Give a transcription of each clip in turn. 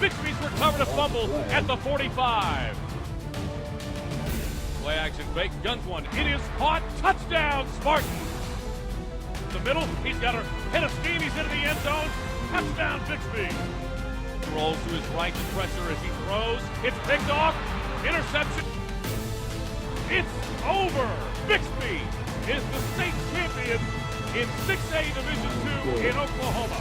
Bixby's recovered a fumble at the 45. Play action fake, guns one. It is caught. Touchdown, Spartans. The middle, he's got her hit a scheme. He's into the end zone. Touchdown, Bixby. Rolls to his right to pressure as he throws. It's picked off. Interception. It's over. Bixby is the state champion in 6A Division II in Oklahoma.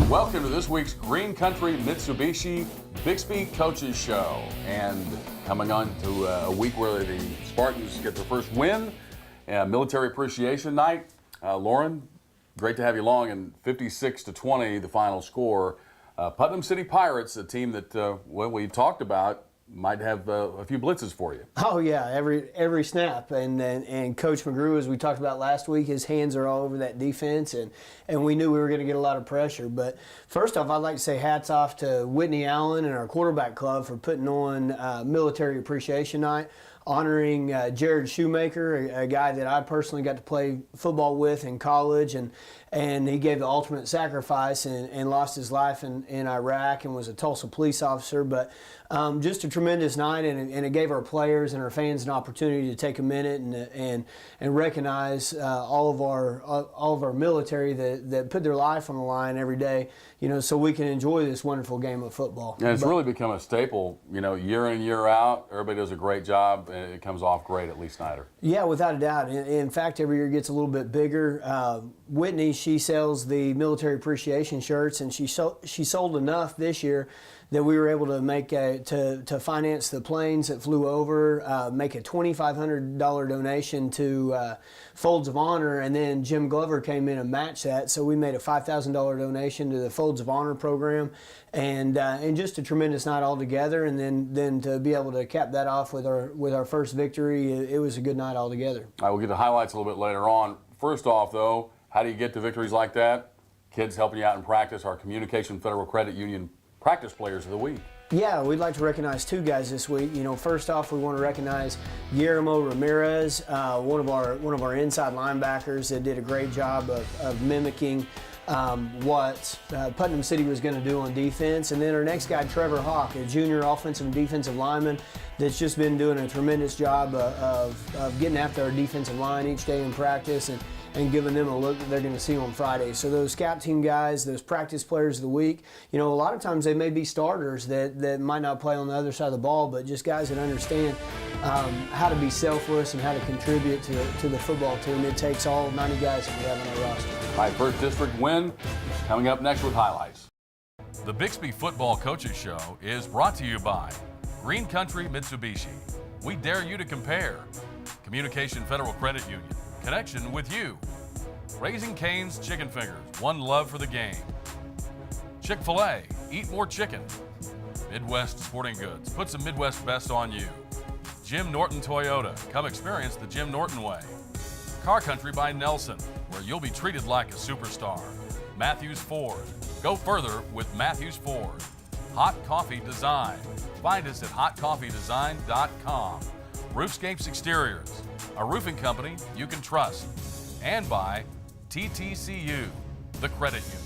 Welcome to this week's Green Country Mitsubishi Bixby Coaches Show. And coming on to a week where the Spartans get their first win, Military Appreciation Night. Lauren, great to have you along. And 56-20, the final score. Putnam City Pirates, a team that, well, we talked about, might have a few blitzes for you. Oh yeah, every snap, and Coach McGrew, as we talked about last week, his hands are all over that defense, and we knew we were going to get a lot of pressure. But first off, I'd like to say hats off to Whitney Allen and our quarterback club for putting on Military Appreciation Night, honoring Jared Shoemaker, a guy that I personally got to play football with in college, and he gave the ultimate sacrifice and lost his life in Iraq and was a Tulsa police officer. But just a tremendous night, and it gave our players and our fans an opportunity to take a minute and recognize all of our military that put their life on the line every day, so we can enjoy this wonderful game of football. And it's really become a staple, year in, year out. Everybody does a great job, and it comes off great at Lee Snyder. Yeah, without a doubt. In fact, every year it gets a little bit bigger. Whitney, she sells the Military Appreciation shirts, and she sold enough this year that we were able to make to finance the planes that flew over, make a $2,500 donation to Folds of Honor, and then Jim Glover came in and matched that, so we made a $5,000 donation to the Folds of Honor program, and just a tremendous night altogether. And then to be able to cap that off with our first victory, it was a good night altogether. All right, we'll get the highlights a little bit later on. First off, though, how do you get to victories like that? Kids helping you out in practice, our Communication Federal Credit Union Practice Players of the Week. Yeah, we'd like to recognize two guys this week. First off, we want to recognize Guillermo Ramirez, one of our inside linebackers that did a great job of mimicking what Putnam City was going to do on defense. And then our next guy, Trevor Hawk, a junior offensive and defensive lineman that's just been doing a tremendous job of getting after our defensive line each day in practice and giving them a look that they're going to see on Friday. So those scout team guys, those practice players of the week, a lot of times they may be starters that might not play on the other side of the ball, but just guys that understand how to be selfless and how to contribute to the football team. It takes all 90 guys that we have on our roster. All right, first district win coming up next with highlights. The Bixby Football Coaches Show is brought to you by Green Country Mitsubishi. We dare you to compare. Communication Federal Credit Union. Connection with you. Raising Cane's Chicken Fingers, one love for the game. Chick-fil-A, eat more chicken. Midwest Sporting Goods, put some Midwest best on you. Jim Norton Toyota, come experience the Jim Norton way. Car Country by Nelson, where you'll be treated like a superstar. Matthews Ford, go further with Matthews Ford. Hot Coffee Design, find us at hotcoffeedesign.com. Roofscapes Exteriors, a roofing company you can trust. And by TTCU, the credit union.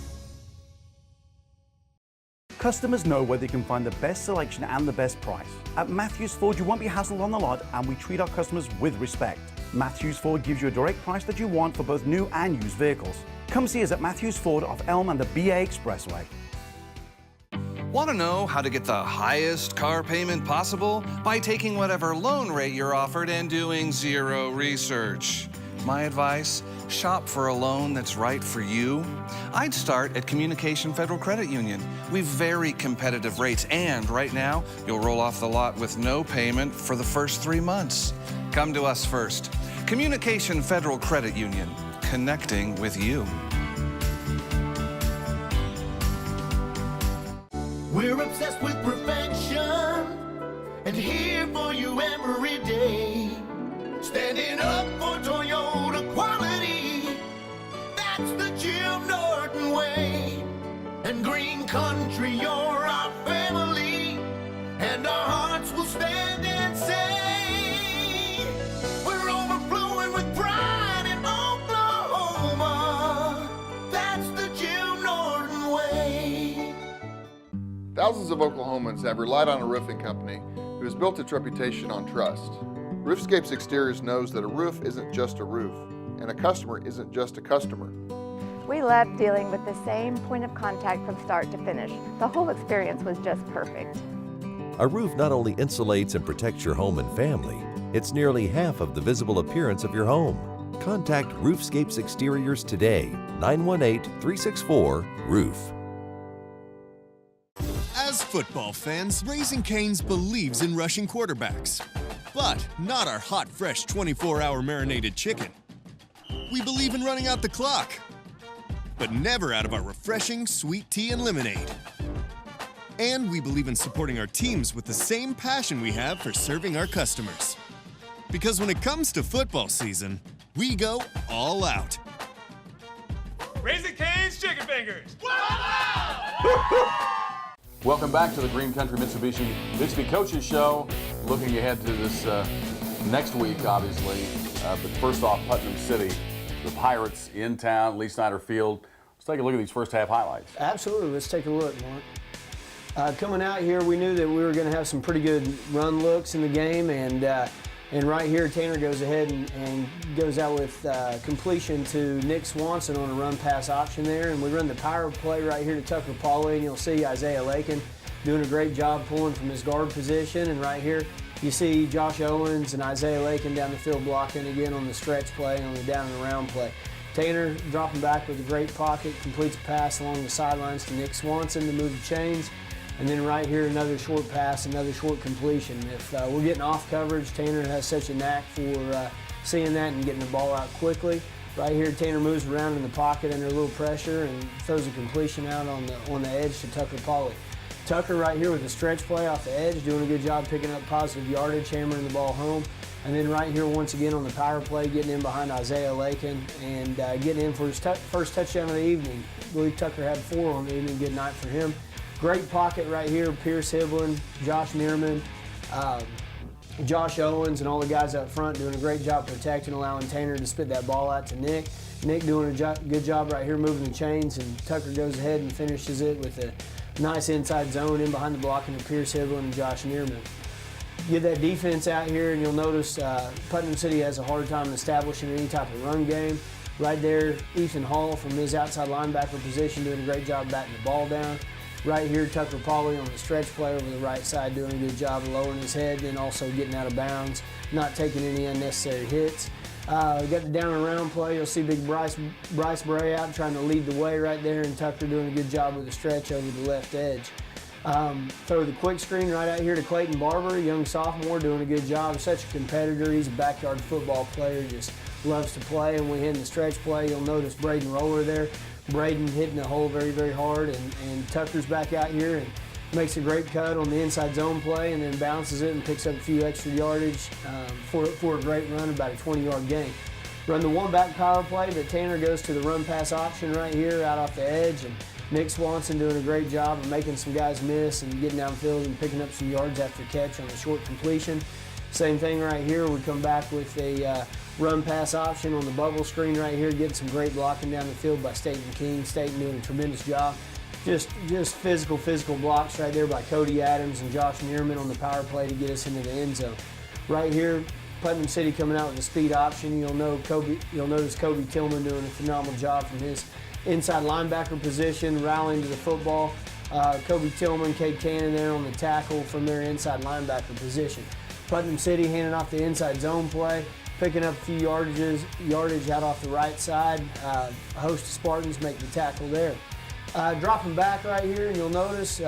Customers know where they can find the best selection and the best price. At Matthews Ford, you won't be hassled on the lot, and we treat our customers with respect. Matthews Ford gives you a direct price that you want for both new and used vehicles. Come see us at Matthews Ford off Elm and the BA Expressway. Want to know how to get the highest car payment possible? By taking whatever loan rate you're offered and doing zero research. My advice, shop for a loan that's right for you. I'd start at Communication Federal Credit Union. We've very competitive rates, and right now, you'll roll off the lot with no payment for the first 3 months. Come to us first. Communication Federal Credit Union, connecting with you. We're obsessed with perfection and here for you every day. Standing up for Toyota quality, that's the Jim Norton way. And Green Country, you're our family, and our hearts will stand and say, we're overflowing with pride in Oklahoma. That's the Jim Norton way. Thousands of Oklahomans have relied on a roofing company who has built its reputation on trust. Roofscapes Exteriors knows that a roof isn't just a roof, and a customer isn't just a customer. We loved dealing with the same point of contact from start to finish. The whole experience was just perfect. A roof not only insulates and protects your home and family, it's nearly half of the visible appearance of your home. Contact Roofscapes Exteriors today, 918-364-ROOF. As football fans, Raising Cane's believes in rushing quarterbacks, but not our hot, fresh 24-hour marinated chicken. We believe in running out the clock, but never out of our refreshing sweet tea and lemonade. And we believe in supporting our teams with the same passion we have for serving our customers. Because when it comes to football season, we go all out. Raising Cane's Chicken Fingers. Welcome back to the Green Country Mitsubishi Bixby Coaches Show. Looking ahead to this next week, obviously. But first off, Putnam City, the Pirates in town, Lee Snyder Field. Let's take a look at these first half highlights. Absolutely. Let's take a look, Mark. Coming out here, we knew that we were going to have some pretty good run looks in the game, and right here, Tanner goes ahead and goes out with completion to Nick Swanson on a run-pass option there, and we run the power play right here to Tucker Pauley, and you'll see Isaiah Lakin doing a great job pulling from his guard position, and right here, you see Josh Owens and Isaiah Lakin down the field blocking again on the stretch play, on the down and around play. Tanner dropping back with a great pocket, completes a pass along the sidelines to Nick Swanson to move the chains. And then right here, another short pass, another short completion. If we're getting off coverage, Tanner has such a knack for seeing that and getting the ball out quickly. Right here, Tanner moves around in the pocket under a little pressure and throws a completion out on the edge to Tucker Pauley. Tucker right here with the stretch play off the edge, doing a good job picking up positive yardage, hammering the ball home. And then right here, once again on the power play, getting in behind Isaiah Lakin and getting in for his first touchdown of the evening. I believe Tucker had 4 on the evening. Good night for him. Great pocket right here, Pierce Hiblin, Josh Neerman, Josh Owens, and all the guys up front doing a great job protecting, allowing Tanner to spit that ball out to Nick. Nick doing a good job right here moving the chains, and Tucker goes ahead and finishes it with a nice inside zone in behind the blocking of Pierce Hiblin and Josh Neerman. Get that defense out here, and you'll notice Putnam City has a hard time establishing any type of run game. Right there, Ethan Hall from his outside linebacker position doing a great job batting the ball down. Right here, Tucker Pauley on the stretch play over the right side doing a good job of lowering his head and also getting out of bounds, not taking any unnecessary hits. Got the down and around play. You'll see big Bryce Bray out trying to lead the way right there, and Tucker doing a good job with the stretch over the left edge. Throw the quick screen right out here to Clayton Barber, young sophomore, doing a good job. Such a competitor. He's a backyard football player, just loves to play. And when we hit the stretch play, you'll notice Braden Roller there. Braden hitting the hole very, very hard, and Tucker's back out here and makes a great cut on the inside zone play and then bounces it and picks up a few extra yardage for a great run, about a 20-yard gain. Run the one-back power play, but Tanner goes to the run-pass option right here out off the edge, and Nick Swanson doing a great job of making some guys miss and getting downfield and picking up some yards after catch on a short completion. Same thing right here. We come back with a run-pass option on the bubble screen right here, getting some great blocking down the field by Staten King. Staten doing a tremendous job. Just physical blocks right there by Cody Adams and Josh Neerman on the power play to get us into the end zone. Right here, Putnam City coming out with a speed option. You'll notice Kobe Tillman doing a phenomenal job from his inside linebacker position, rallying to the football. Kobe Tillman, Cade Cannon there on the tackle from their inside linebacker position. Putnam City handing off the inside zone play, picking up a few yardage out off the right side. A host of Spartans make the tackle there. Dropping back right here, and you'll notice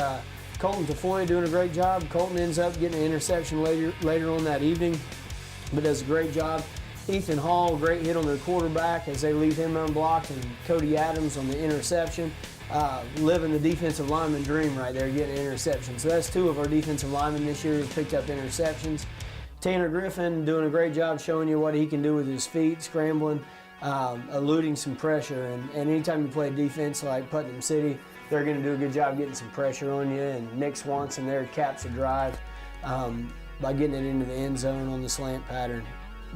Colton Tafoya doing a great job. Colton ends up getting an interception later on that evening, but does a great job. Ethan Hall, great hit on their quarterback as they leave him unblocked, and Cody Adams on the interception. Living the defensive lineman dream right there, getting an interception. So that's 2 of our defensive linemen this year who've picked up interceptions. Tanner Griffin doing a great job showing you what he can do with his feet, scrambling, eluding some pressure. And anytime you play defense like Putnam City, they're going to do a good job getting some pressure on you. And Nick Swanson there caps the drive by getting it into the end zone on the slant pattern.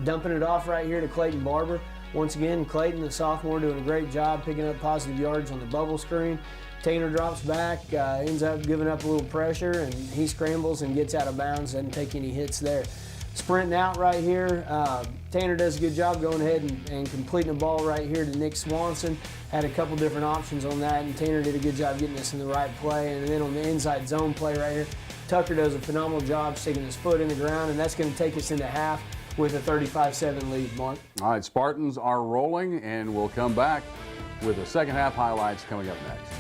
Dumping it off right here to Clayton Barber. Once again, Clayton, the sophomore, doing a great job picking up positive yards on the bubble screen. Tanner drops back, ends up giving up a little pressure, and he scrambles and gets out of bounds, doesn't take any hits there. Sprinting out right here, Tanner does a good job going ahead and completing the ball right here to Nick Swanson. Had a couple different options on that, and Tanner did a good job getting us in the right play. And then on the inside zone play right here, Tucker does a phenomenal job sticking his foot in the ground, and that's going to take us into half with a 35-7 lead, Mark. All right, Spartans are rolling, and we'll come back with the second half highlights coming up next.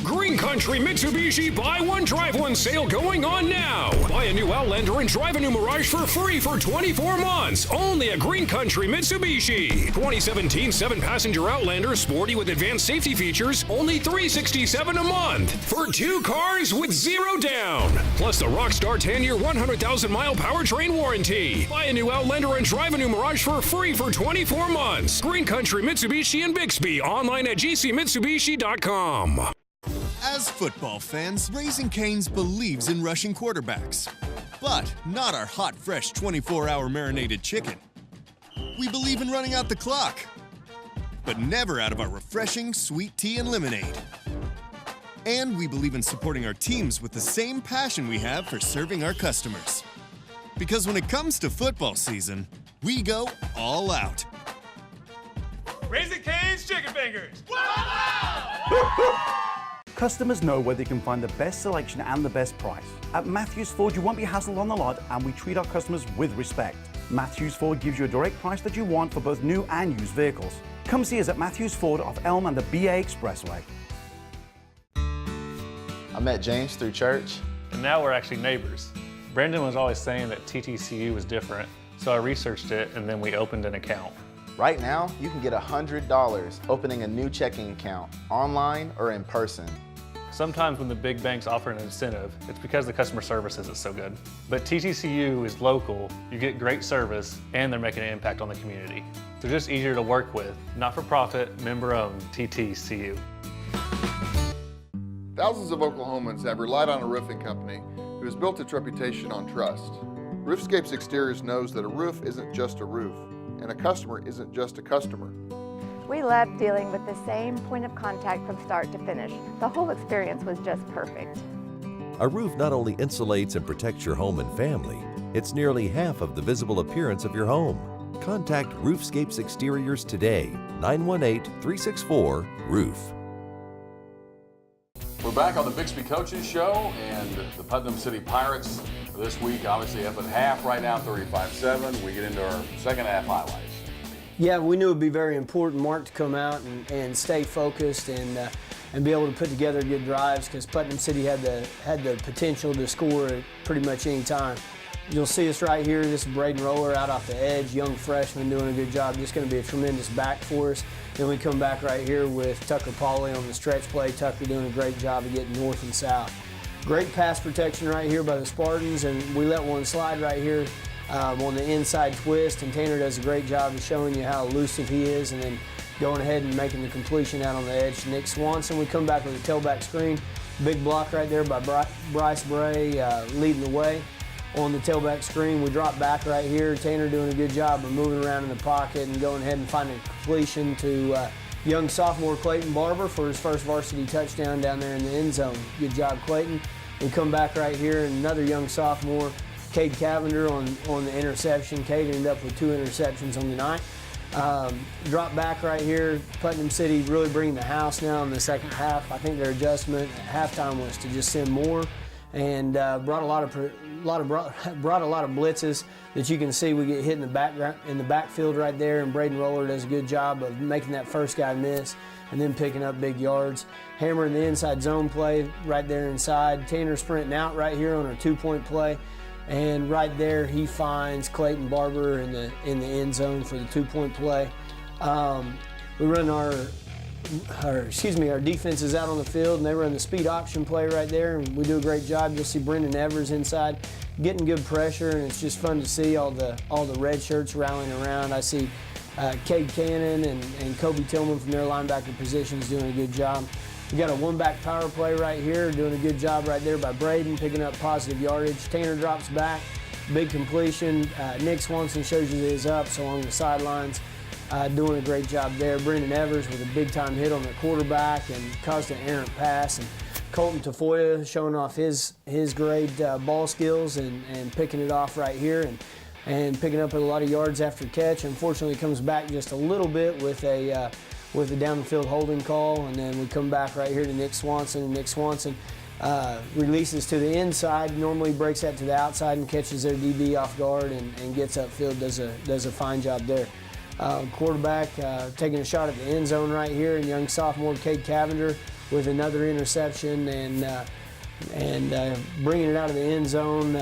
Green Country Mitsubishi Buy One Drive One sale going on now. Buy a new Outlander and drive a new Mirage for free for 24 months. Only at Green Country Mitsubishi. 2017 7-passenger Outlander, sporty with advanced safety features, only $367 a month for 2 cars with 0 down. Plus the Rockstar 10-year 100,000-mile powertrain warranty. Buy a new Outlander and drive a new Mirage for free for 24 months. Green Country Mitsubishi in Bixby. Online at gcmitsubishi.com. As football fans, Raising Cane's believes in rushing quarterbacks. But not our hot, fresh 24-hour marinated chicken. We believe in running out the clock, but never out of our refreshing sweet tea and lemonade. And we believe in supporting our teams with the same passion we have for serving our customers. Because when it comes to football season, we go all out. Raising Cane's Chicken Fingers! Customers know where they can find the best selection and the best price. At Matthews Ford, you won't be hassled on the lot, and we treat our customers with respect. Matthews Ford gives you a direct price that you want for both new and used vehicles. Come see us at Matthews Ford off Elm and the BA Expressway. I met James through church. And now we're actually neighbors. Brendan was always saying that TTCU was different, so I researched it and then we opened an account. Right now, you can get $100 opening a new checking account, online or in person. Sometimes when the big banks offer an incentive, it's because the customer service isn't so good. But TTCU is local, you get great service, and they're making an impact on the community. They're just easier to work with. Not-for-profit, member-owned TTCU. Thousands of Oklahomans have relied on a roofing company who has built its reputation on trust. Roofscapes Exteriors knows that a roof isn't just a roof, and a customer isn't just a customer. We loved dealing with the same point of contact from start to finish. The whole experience was just perfect. A roof not only insulates and protects your home and family, it's nearly half of the visible appearance of your home. Contact Roofscapes Exteriors today, 918-364-ROOF. We're back on the Bixby Coaches Show, and the Putnam City Pirates this week obviously up at half right now, 35-7. We get into our second half highlights. Yeah, we knew it would be very important, Mark, to come out and stay focused and be able to put together good drives, because Putnam City had the potential to score at pretty much any time. You'll see us right here. This is Braden Roller out off the edge, young freshman doing a good job. Just going to be a tremendous back for us. Then we come back right here with Tucker Pauley on the stretch play. Tucker doing a great job of getting north and south. Great pass protection right here by the Spartans, and we let one slide right here on the inside twist, and Tanner does a great job of showing you how elusive he is, and then going ahead and making the completion out on the edge to Nick Swanson. We come back with a tailback screen. Big block right there by Bryce Bray leading the way. On the tailback screen, we drop back right here. Tanner doing a good job of moving around in the pocket and going ahead and finding a completion to young sophomore Clayton Barber for his first varsity touchdown down there in the end zone. Good job, Clayton. We come back right here, and another young sophomore, Cade Cavender on the interception. Cade ended up with 2 interceptions on the night. Drop back right here. Putnam City really bringing the house now in the second half. I think their adjustment at halftime was to just send more, and brought a lot of blitzes that you can see. We get hit in the backfield right there, and Braden Roller does a good job of making that first guy miss and then picking up big yards. Hammering the inside zone play right there inside. Tanner sprinting out right here on our 2-point play. And right there, he finds Clayton Barber in the end zone for the 2-point play. We run our defense is out on the field, and they run the speed option play right there, and we do a great job. You'll see Brendan Evers inside getting good pressure, and it's just fun to see all the red shirts rallying around. I see Cade Cannon and Kobe Tillman from their linebacker positions doing a good job. We got a 1-back power play right here, doing a good job right there by Braden, picking up positive yardage. Tanner drops back, big completion. Nick Swanson shows you his ups along the sidelines, doing a great job there. Brendan Evers with a big-time hit on the quarterback and caused an errant pass. And Colton Tafoya showing off his great ball skills and picking it off right here and picking up a lot of yards after catch. Unfortunately, comes back just a little bit with a down the field holding call, and then we come back right here to Nick Swanson, and Nick Swanson releases to the inside, normally breaks that to the outside and catches their DB off guard and gets upfield, does a fine job there. Quarterback taking a shot at the end zone right here, and young sophomore Cade Cavender with another interception and bringing it out of the end zone.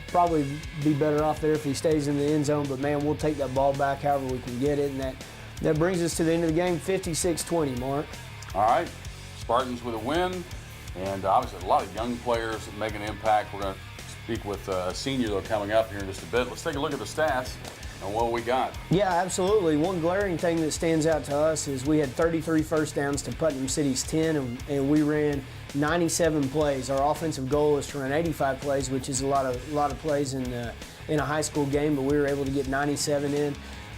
Probably be better off there if he stays in the end zone, but man, we'll take that ball back however we can get it, and that brings us to the end of the game, 56-20, Mark. All right, Spartans with a win, and obviously a lot of young players making an impact. We're going to speak with a senior though coming up here in just a bit. Let's take a look at the stats and what we got. Yeah, absolutely. One glaring thing that stands out to us is we had 33 first downs to Putnam City's 10, and we ran 97 plays. Our offensive goal is to run 85 plays, which is a lot of plays in a high school game, but we were able to get 97 in.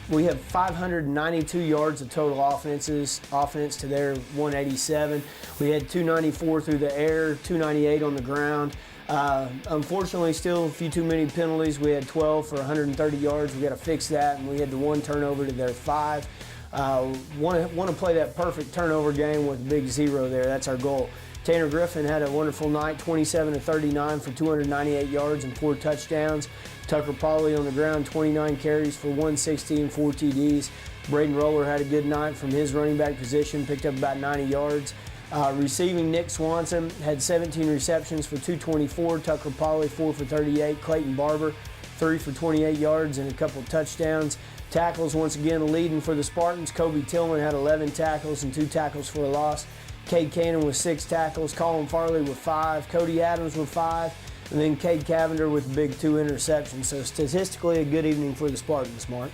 We have 592 yards of total offense to their 187. We had 294 through the air, 298 on the ground. Unfortunately, still a few too many penalties. We had 12 for 130 yards. We got to fix that, and we had the 1 turnover to their 5. Want to play that perfect turnover game with a big 0 there. That's our goal. Tanner Griffin had a wonderful night, 27-39 for 298 yards and 4 touchdowns. Tucker Pauley on the ground, 29 carries for 160 and 4 TDs. Braden Roller had a good night from his running back position, picked up about 90 yards. Receiving, Nick Swanson had 17 receptions for 224. Tucker Pauley, 4 for 38. Clayton Barber, 3 for 28 yards and a couple touchdowns. Tackles, once again, leading for the Spartans. Kobe Tillman had 11 tackles and 2 tackles for a loss. Cade Cannon with 6 tackles. Colin Farley with 5. Cody Adams with 5. And then Cade Cavender with a big 2 interceptions. So statistically, a good evening for the Spartans, Mark.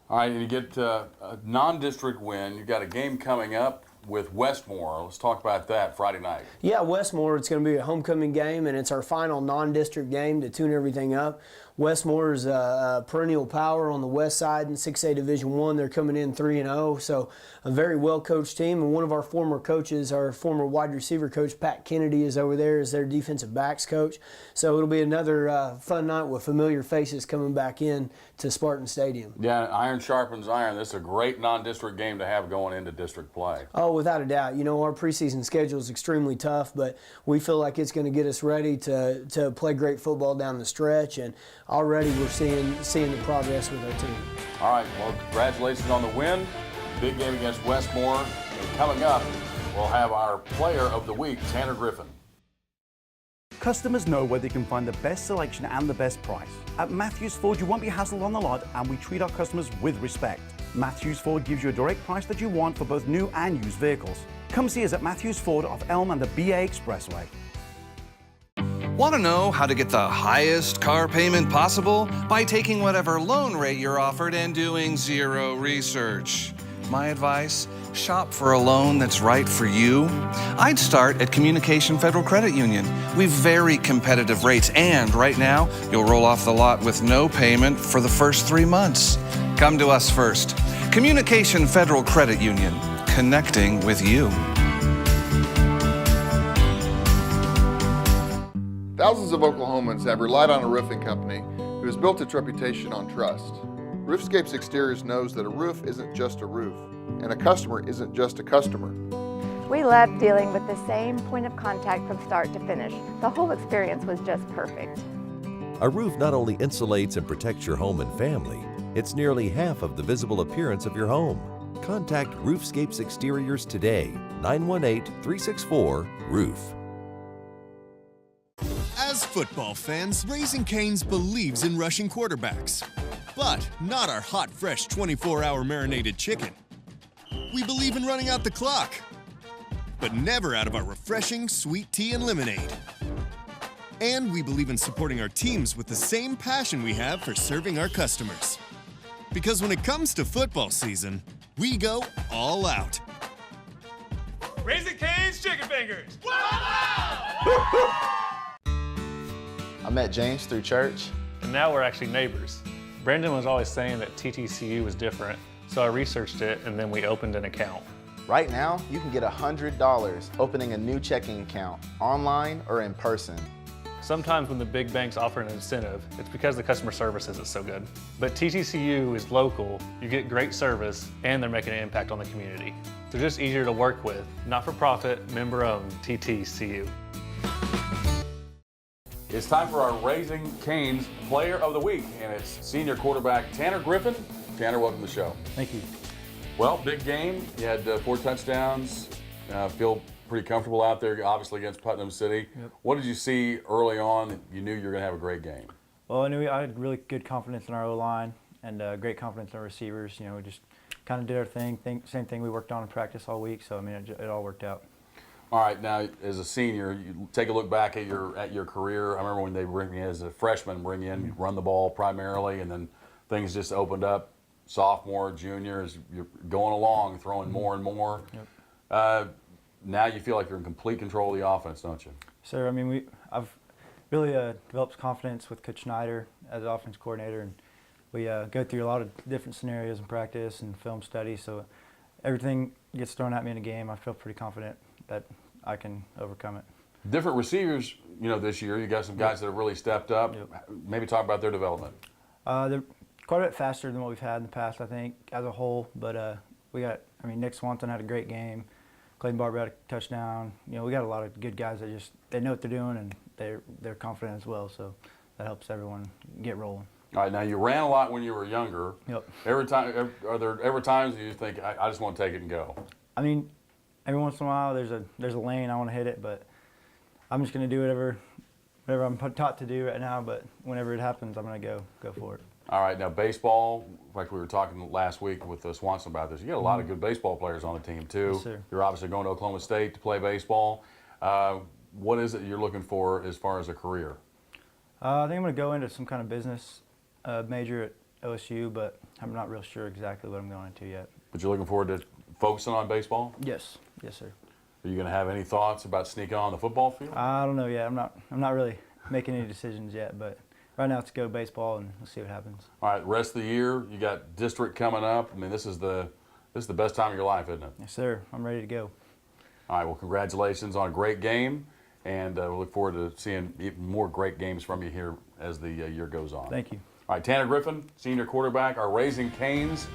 All right, and you get a non-district win. You've got a game coming up with Westmore. Let's talk about that Friday night. Yeah, Westmore, it's going to be a homecoming game, and it's our final non-district game to tune everything up. Westmore is a perennial power on the west side in 6A Division I. They're coming in 3-0, so a very well-coached team. And one of our former coaches, our former wide receiver coach, Pat Kennedy, is over there as their defensive backs coach. So it'll be another fun night with familiar faces coming back in to Spartan Stadium. Yeah, iron sharpens iron. This is a great non-district game to have going into district play. Oh, without a doubt. You know, our preseason schedule is extremely tough, but we feel like it's going to get us ready to play great football down the stretch, and already we're seeing the progress with our team. All right, well, congratulations on the win. Big game against Westmore. And coming up, we'll have our player of the week, Tanner Griffin. Customers know where they can find the best selection and the best price. At Matthews Ford, you won't be hassled on the lot, and we treat our customers with respect. Matthews Ford gives you a direct price that you want for both new and used vehicles. Come see us at Matthews Ford off Elm and the BA Expressway. Want to know how to get the highest car payment possible? By taking whatever loan rate you're offered and doing 0 research. My advice, shop for a loan that's right for you. I'd start at Communication Federal Credit Union. We've very competitive rates, and right now, you'll roll off the lot with no payment for the first 3 months. Come to us first. Communication Federal Credit Union, connecting with you. Thousands of Oklahomans have relied on a roofing company who has built its reputation on trust. Roofscapes Exteriors knows that a roof isn't just a roof, and a customer isn't just a customer. We loved dealing with the same point of contact from start to finish. The whole experience was just perfect. A roof not only insulates and protects your home and family, it's nearly half of the visible appearance of your home. Contact Roofscapes Exteriors today, 918-364-ROOF. As football fans, Raising Cane's believes in rushing quarterbacks. But not our hot, fresh 24-hour marinated chicken. We believe in running out the clock, but never out of our refreshing sweet tea and lemonade. And we believe in supporting our teams with the same passion we have for serving our customers. Because when it comes to football season, we go all out. Raising Cane's chicken fingers. I met James through church, and and now we're actually neighbors. Brandon was always saying that TTCU was different, so I researched it and then we opened an account. Right now, you can get $100 opening a new checking account online or in person. Sometimes when the big banks offer an incentive, it's because the customer service isn't so good. But TTCU is local, you get great service, and they're making an impact on the community. They're just easier to work with, not-for-profit, member-owned TTCU. It's time for our Raising Cane's Player of the Week, and it's senior quarterback Tanner Griffin. Tanner, welcome to the show. Thank you. Well, big game. You had 4 touchdowns. Feel pretty comfortable out there, obviously, against Putnam City. Yep. What did you see early on that you knew you were going to have a great game? Well, I knew I had really good confidence in our O-line and great confidence in our receivers. You know, we just kind of did our thing, same thing we worked on in practice all week. So, I mean, it all worked out. All right, now as a senior, you take a look back at your career. I remember when they bring you as a freshman, bring you in, you run the ball primarily, and then things just opened up. Sophomore, junior, as you're going along, throwing more and more. Yep. Now you feel like you're in complete control of the offense, don't you? Sir, I mean, I've really developed confidence with Coach Snyder as offense coordinator, and we go through a lot of different scenarios in practice and film study. So everything gets thrown at me in a game, I feel pretty confident that I can overcome it. Different receivers, you know, this year. You got some guys that have really stepped up. Yep. Maybe talk about their development. They're quite a bit faster than what we've had in the past, I think, as a whole. But Nick Swanson had a great game. Clayton Barber had a touchdown. You know, we got a lot of good guys that they know what they're doing, and they're confident as well. So that helps everyone get rolling. All right, now you ran a lot when you were younger. Yep. Are there ever times you think, I just want to take it and go? I mean, every once in a while there's a lane I want to hit it, but I'm just going to do whatever I'm taught to do right now. But whenever it happens, I'm going to go for it. All right, now baseball, like we were talking last week with Swanson about this, you got a lot of good baseball players on the team too. Yes, sir. You're obviously going to Oklahoma State to play baseball. What is it you're looking for as far as a career? I think I'm going to go into some kind of business major at OSU, but I'm not real sure exactly what I'm going into yet. But you're looking forward to focusing on baseball? Yes, sir. Are you going to have any thoughts about sneaking on the football field? I don't know yet. I'm not really making any decisions yet, but right now it's go baseball and we'll see what happens. All right, rest of the year, you got district coming up. I mean, this is the best time of your life, isn't it? Yes, sir. I'm ready to go. All right, well, congratulations on a great game, and we look forward to seeing even more great games from you here as the year goes on. Thank you. All right, Tanner Griffin, senior quarterback, our Raising Cane's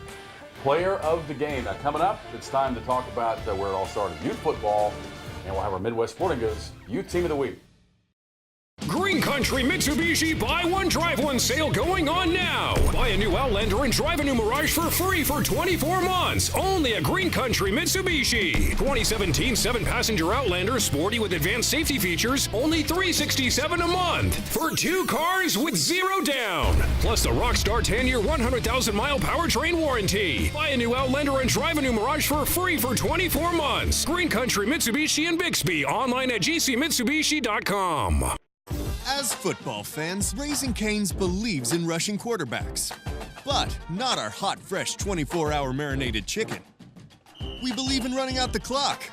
Player of the Game. Now, coming up, it's time to talk about where it all started, youth football, and we'll have our Midwest Sporting Goods Youth Team of the Week. Green Country Mitsubishi Buy One Drive One sale going on now. Buy a new Outlander and drive a new Mirage for free for 24 months. Only at Green Country Mitsubishi. 2017 7-passenger Outlander, sporty with advanced safety features, only $367 a month. For 2 cars with 0 down. Plus the Rockstar 10-year 100,000-mile powertrain warranty. Buy a new Outlander and drive a new Mirage for free for 24 months. Green Country Mitsubishi in Bixby. Online at gcmitsubishi.com. As football fans, Raising Cane's believes in rushing quarterbacks. But not our hot, fresh 24-hour marinated chicken. We believe in running out the clock,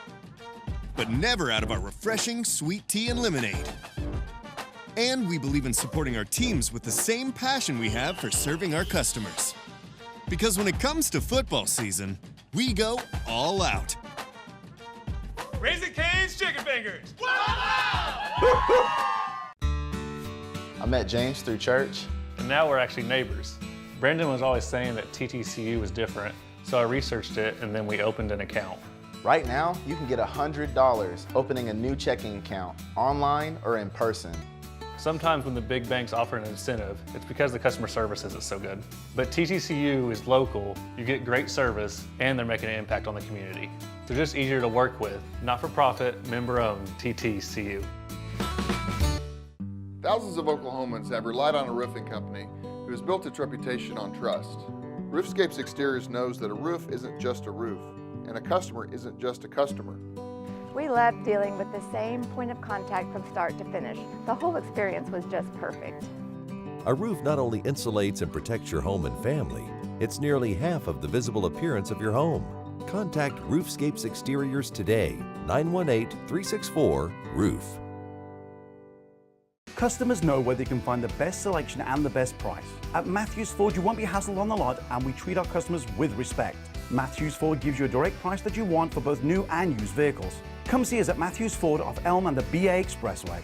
but never out of our refreshing sweet tea and lemonade. And we believe in supporting our teams with the same passion we have for serving our customers. Because when it comes to football season, we go all out. Raising Cane's Chicken Fingers. I met James through church. And now we're actually neighbors. Brandon was always saying that TTCU was different, so I researched it and then we opened an account. Right now, you can get $100 opening a new checking account online or in person. Sometimes when the big banks offer an incentive, it's because the customer service isn't so good. But TTCU is local, you get great service, and they're making an impact on the community. They're just easier to work with, not-for-profit, member-owned TTCU. Thousands of Oklahomans have relied on a roofing company who has built its reputation on trust. Roofscapes Exteriors knows that a roof isn't just a roof, and a customer isn't just a customer. We loved dealing with the same point of contact from start to finish. The whole experience was just perfect. A roof not only insulates and protects your home and family, it's nearly half of the visible appearance of your home. Contact Roofscapes Exteriors today, 918-364-ROOF. customers know where they can find the best selection and the best price. At Matthews Ford, you won't be hassled on the lot, and we treat our customers with respect. Matthews Ford gives you a direct price that you want for both new and used vehicles. Come see us at Matthews Ford off Elm and the BA Expressway.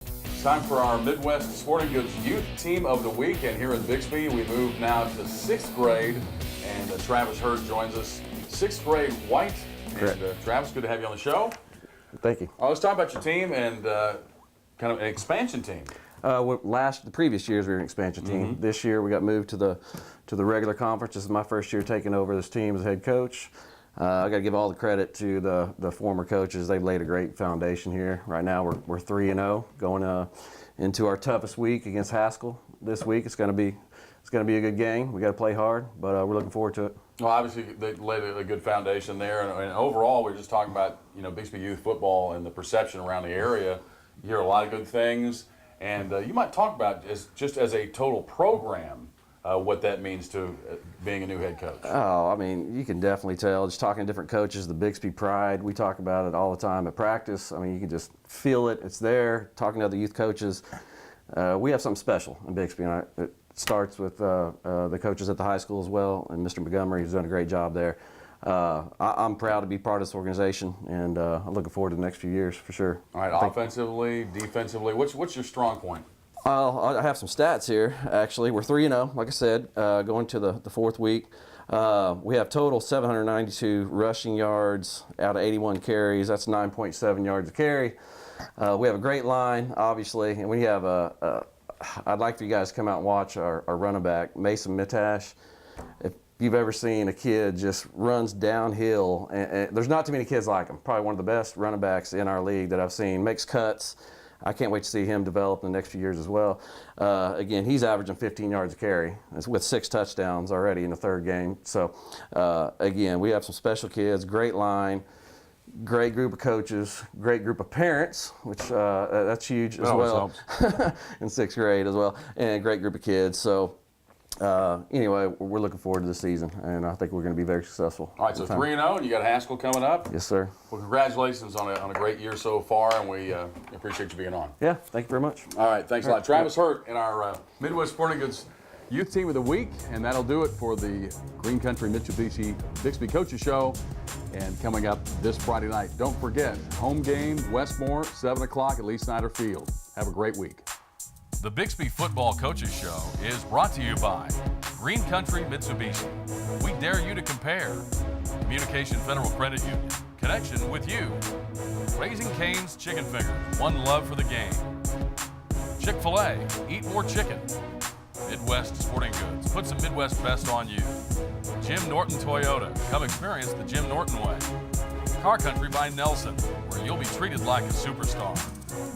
It's time for our Midwest Sporting Goods Youth Team of the Week, and here in Bixby, we move now to 6th grade, and Travis Hurd joins us. 6th grade white. Correct. And Travis, good to have you on the show. Thank you. Let's talk about your team and kind of an expansion team. The previous years we were an expansion team. This year we got moved to the regular conference. This is my first year taking over this team as head coach. I got to give all the credit to the former coaches. They've laid a great foundation here. Right now we're 3-0 going into our toughest week against Haskell this week. It's going to be a good game. We got to play hard, but we're looking forward to it. Well, obviously they laid a good foundation there, and overall we're just talking about Bixby youth football and the perception around the area. You hear a lot of good things, and you might talk about just as a total program what that means to being a new head coach. Oh, I mean, you can definitely tell. Just talking to different coaches, the Bixby pride. We talk about it all the time at practice. I mean, you can just feel it. It's there. Talking to other youth coaches, we have something special in Bixby, and it starts with the coaches at the high school as well, and Mr. Montgomery, who's done a great job there. I'm proud to be part of this organization, and I'm looking forward to the next few years for sure. All right, offensively, defensively, what's your strong point? I have some stats here, actually. We're 3-0, like I said, going to the 4th week. We have total 792 rushing yards out of 81 carries. That's 9.7 yards a carry. We have a great line, obviously, and we have I'd like for you guys to come out and watch our running back, Mason Mitash. If you've ever seen a kid just runs downhill, and there's not too many kids like him. Probably one of the best running backs in our league that I've seen. Makes cuts. I can't wait to see him develop in the next few years as well. Again, he's averaging 15 yards a carry with 6 touchdowns already in the 3rd game. So, again, we have some special kids, great line, great group of coaches, great group of parents, which that's huge as well in 6th grade as well, and a great group of kids. So anyway, we're looking forward to this season, and I think we're going to be very successful. All right, so 3-0, and you got Haskell coming up. Yes, sir. Well, congratulations on a great year so far, and we appreciate you being on. Yeah, thank you very much. All right, thanks a lot. Travis Hurt in our Midwest Sporting Goods Youth Team of the Week, and that'll do it for the Green Country Mitsubishi Bixby Coaches Show. And coming up this Friday night, don't forget, home game, Westmore, 7 o'clock at Lee Snyder Field. Have a great week. The Bixby Football Coaches Show is brought to you by Green Country Mitsubishi. We dare you to compare. Communication Federal Credit Union. Connection with you. Raising Cane's Chicken Fingers. One love for the game. Chick-fil-A. Eat more chicken. Midwest Sporting Goods. Put some Midwest best on you. Jim Norton Toyota. Come experience the Jim Norton way. Car Country by Nelson, where you'll be treated like a superstar.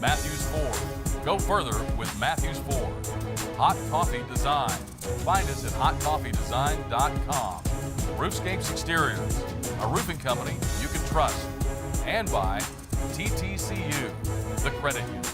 Matthews Ford. Go further with Matthews Ford. Hot Coffee Design. Find us at hotcoffeedesign.com. Roofscapes Exteriors, a roofing company you can trust. And by TTCU, the credit union.